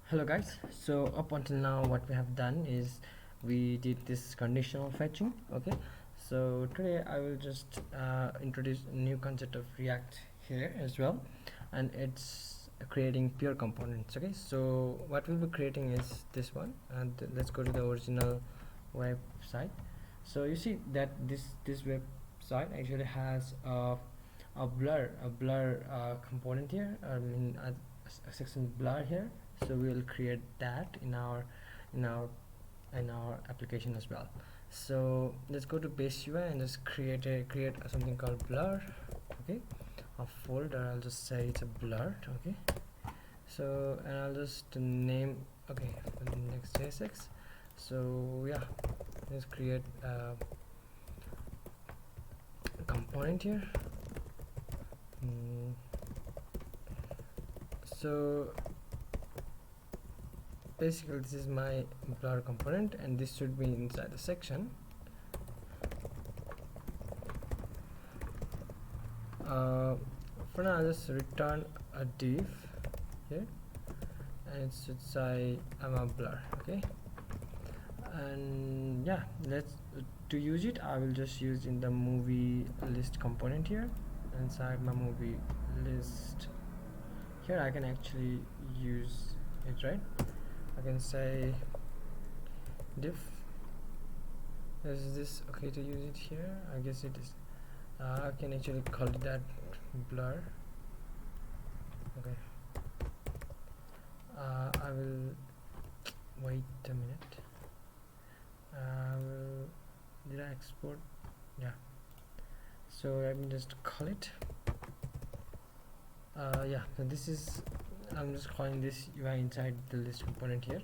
Hello guys, so up until now what we have done is we did this conditional fetching. Okay, so today I will just introduce a new concept of React here as well, and it's creating pure components. Okay, so what we'll be creating is this one, and let's go to the original website. So you see that this website actually has a blur component here. I mean a section blur here, so we will create that in our in our in our application as well. So let's go to base UI and just create something called blur. Okay, a folder, I'll just say it's a blur. Okay, so and I'll just name, okay, next JSX. So yeah, let's create a component here. So basically this is my blur component and this should be inside the section. For now I'll just return a div here and it should say I'm a blur. Okay, and yeah, let's to use it I will just use in the movie list component here. Inside my movie list here I can actually use it, right? I can say div. Is this okay to use it here? I guess it is. I can actually call it that blur. Okay, I will wait a minute. Did I export? Yeah, so let me just call it. Yeah, so this is, I'm just calling this UI inside the list component here.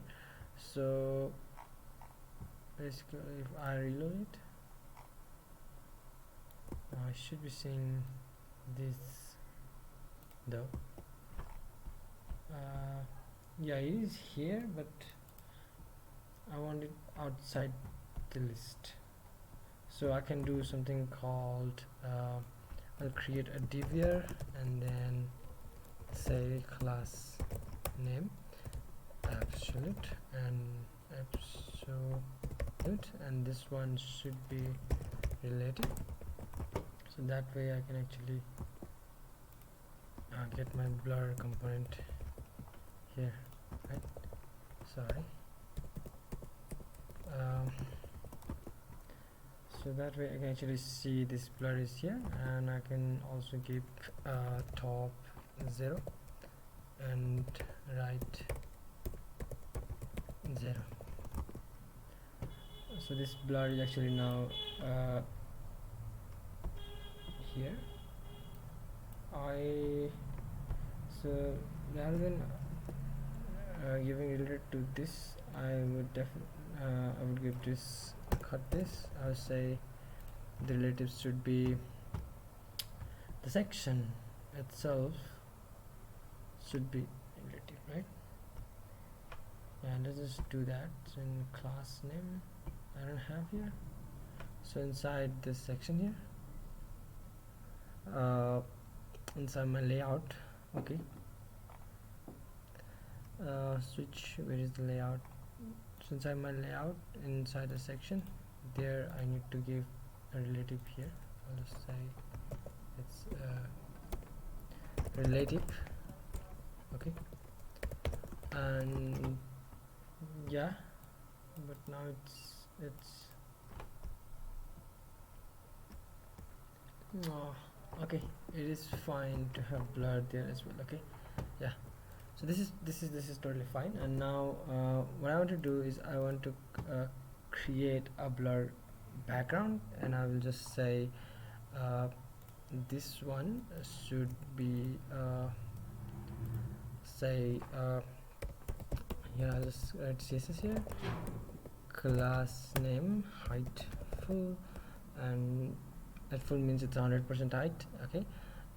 So basically if I reload it, I should be seeing this though. Yeah, it is here, but I want it outside the list. So I can do something called I'll create a div here and then say class name absolute and this one should be related, so that way I can actually get my blur component here, right? Sorry. So that way I can actually see this blur is here, and I can also give top 0 and right 0. So this blur is actually now here. So rather than giving related to this, I would give this, cut this. I would say the relatives should be the section itself should be relative, right? And let's just do that. So in class name I don't have here, so inside this section here, inside my layout, okay, switch, where is the layout? So inside my layout, inside the section there, I need to give a relative here. I'll just say it's relative. Okay, and yeah, but now it's okay, it is fine to have blur there as well. Okay, yeah, so this is totally fine. And now what I want to do is I want to create a blur background, and I will just say this one should be say here I'll just write CSS here, class name height full, and at full means it's 100% height. Okay,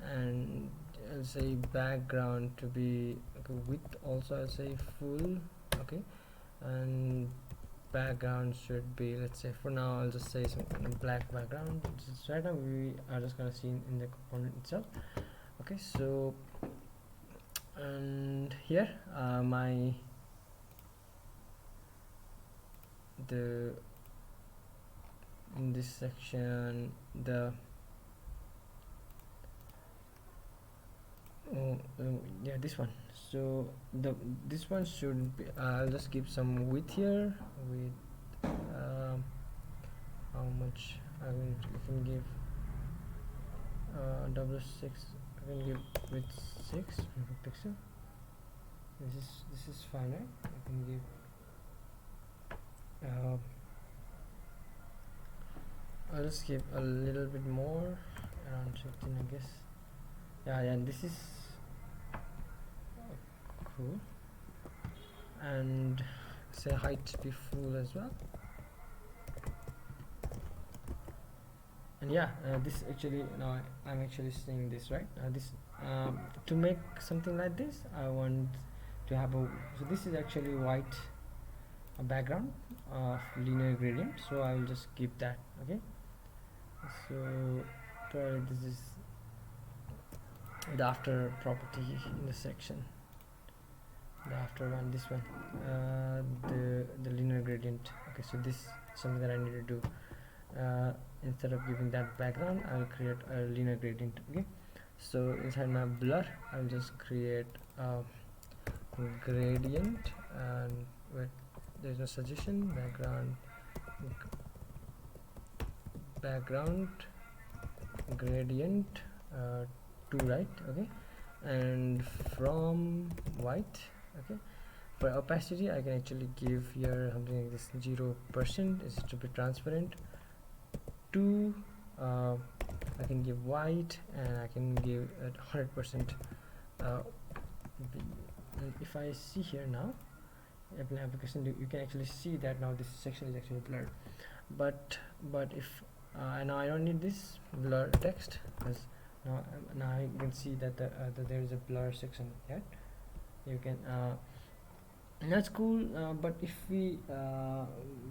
and I'll say background to be, okay, width also I'll say full. Okay, and background should be, let's say for now I'll just say some kind of black background. Just right now we are just gonna see in the component itself. Okay, so and here my the in this section the yeah, this one. So this one should be, I'll just give some width here with how much I can give W6. I can give width 6 pixel. This is fine, right? I can give I'll just give a little bit more, around 15, I guess. Yeah, and this is cool. And say height be full as well. And yeah, this actually, now I'm actually seeing this, right? This to make something like this, I want to have a, so this is actually white background of linear gradient, so I will just keep that. Okay, so this is the after property in the section, the after one, this one, the linear gradient. Okay, so this is something that I need to do. Instead of giving that background, I will create a linear gradient. Okay, so inside my blur I will just create a gradient, and wait, there's no suggestion, background gradient 2, right? Okay, and from white. Okay, for opacity I can actually give here something like this, 0%, is to be transparent. 2, I can give white, and I can give it 100%. And if I see here now, application, you can actually see that now this section is actually blurred. But if now I don't need this blur text, because now you can see that there is a blur section here. You can and that's cool. But if we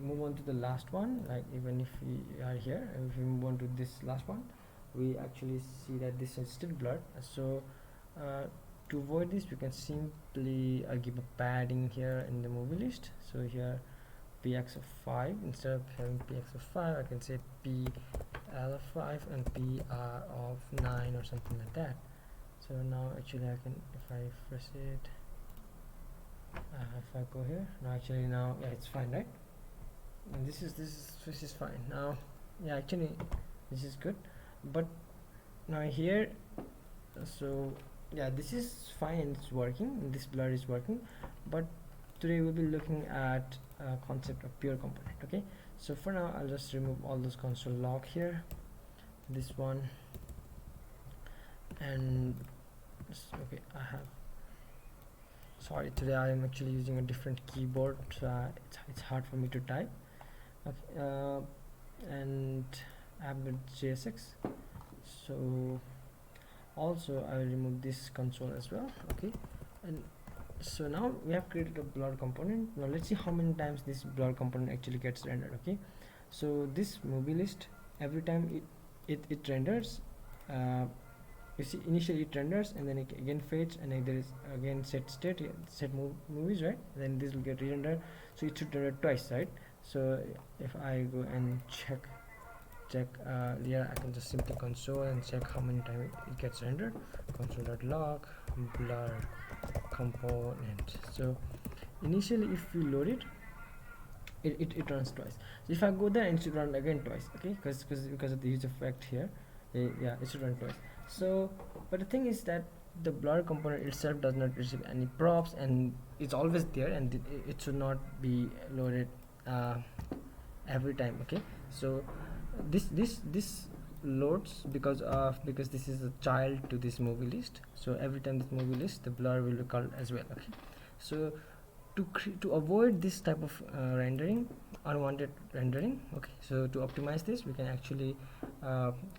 move on to the last one, like even if we are here, if we move on to this last one, we actually see that this is still blurred. So to avoid this, we can simply give a padding here in the movie list. So here px of 5, instead of having px of 5, I can say pl of 5 and pr of 9 or something like that. So now actually I can, if I press it, if I go here, now actually now, yeah, it's fine, right? And this is fine now. Yeah, actually this is good. But now here, so yeah, this is fine and it's working, and this blur is working. But today we'll be looking at concept of pure component. Okay, so for now I'll just remove all those console log here, this one, and okay, I have, sorry, today I am actually using a different keyboard, so it's hard for me to type. Okay, and I have the JSX, so also I will remove this console as well. Okay, and so now we have created a blur component. Now let's see how many times this blur component actually gets rendered. Okay, so this movie list, every time it renders, you see initially it renders and then it again fades, and then there is again set movies, right? Then this will get re-rendered, so it should render twice, right? So if I go and check here, I can just simply console and check how many times it gets rendered. Console.log blur component. So initially if you load it, it runs twice. So if I go there, and it should run again twice. Okay, because of the use effect here, yeah, it should run twice. So but the thing is that the blur component itself does not receive any props, and it's always there, and it should not be loaded every time. Okay, so this loads because this is a child to this movie list, so every time this movie list, the blur will be called as well. Okay, so to avoid this type of rendering, unwanted rendering, okay, so to optimize this, we can actually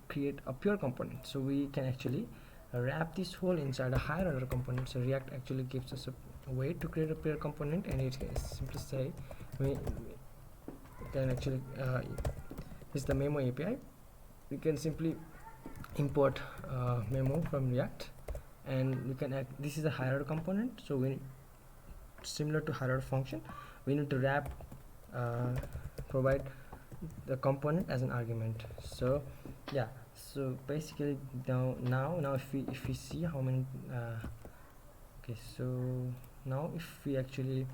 create a pure component. So we can actually wrap this whole inside a higher order component. So React actually gives us a way to create a pure component, and it can simply say we can actually is the Memo API. We can simply import Memo from React, and we can add, this is a higher order component, so we, similar to higher order function, we need to wrap provide the component as an argument. So yeah, so basically now if we see how many okay, so now if we actually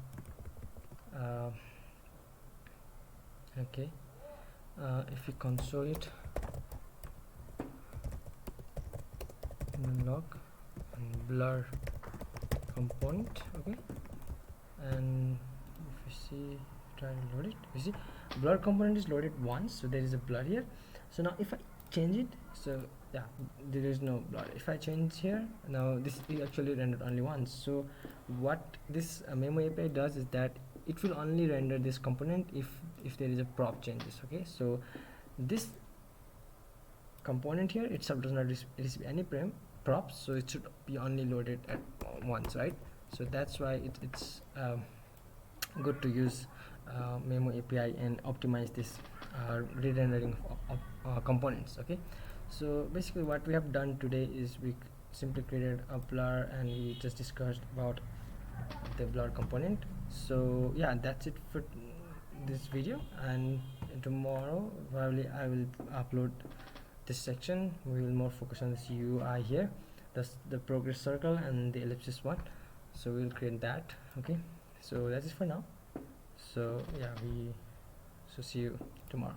okay, if we console it, log and blur component, okay, and if you see, try to load it, you see blur component is loaded once, so there is a blur here. So now if I change it, so yeah, there is no blur. If I change here, now this is actually rendered only once. So what this Memo API does is that it will only render this component if there is a prop changes. Okay, so this component here itself does not receive any props, so it should be only loaded at once, right? So that's why it's good to use Memo API and optimize this re-rendering of components. Okay, so basically what we have done today is we simply created a blur and we just discussed about the blur component. So yeah, that's it for this video, and tomorrow probably I will upload this section. We will more focus on this UI here, that's the progress circle and the ellipsis one, so we'll create that. Okay, so that's it for now. So yeah, so see you tomorrow.